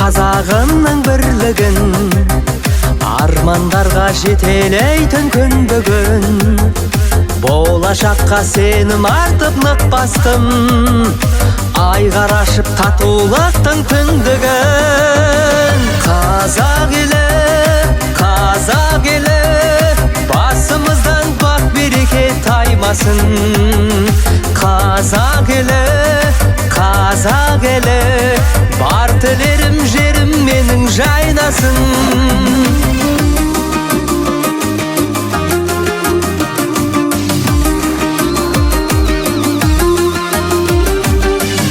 Қазағымның бірлігін армандарға жетелейтін күн бүгін. Болашаққа сенім артып нық бастым, айға ашып татулықтың түндігін. Қазақ елі, басымыздан бақ береке таймасын. Қазақ елі, бар тілерім жерім менің жайнасын.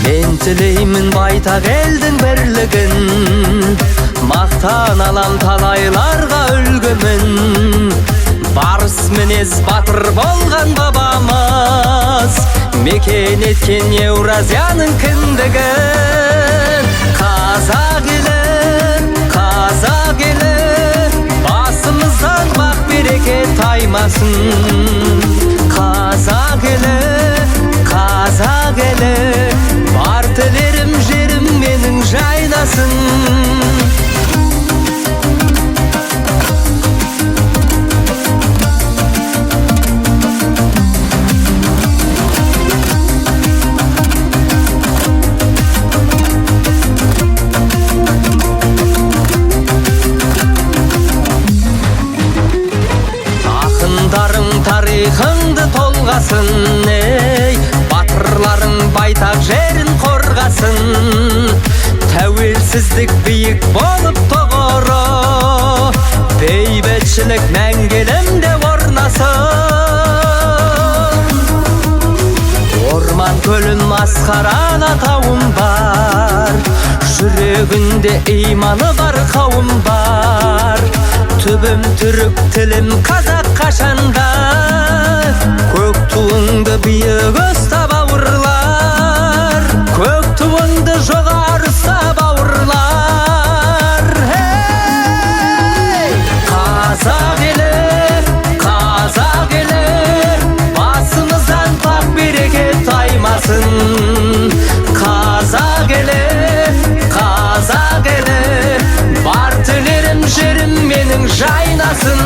Мен тілеймін байтақ елдің бірлігін, мақтан алам талайларға үлгімін. Барыс мінез батыр болған бабамыз, мекен еткен Еуразияның кіндігін. Қазақ елі, басымыздан бақ береке таймасын. Қазақ елі, бар тілерім жерім менің жайнасын. Ақындарың тарихыңды толғасын, батырларың байтақ жерін қорғасын. Тәуелсіздік биік болып тұғыры, бейбітшілік мәңгілімде орнасын. Орман көлім асқар алатауым бар, жүрегінде иманы бар қауым бар. Түбім түрік, тілім қазақ қашанда, көк туыңды биік ұста бауырлар, көк туыңды жоғары ұста бауырлар. Қазақ елі, басымыздан бақ береке таймасын. Қазақ елі, бар тілерім жерім менің жайнасын.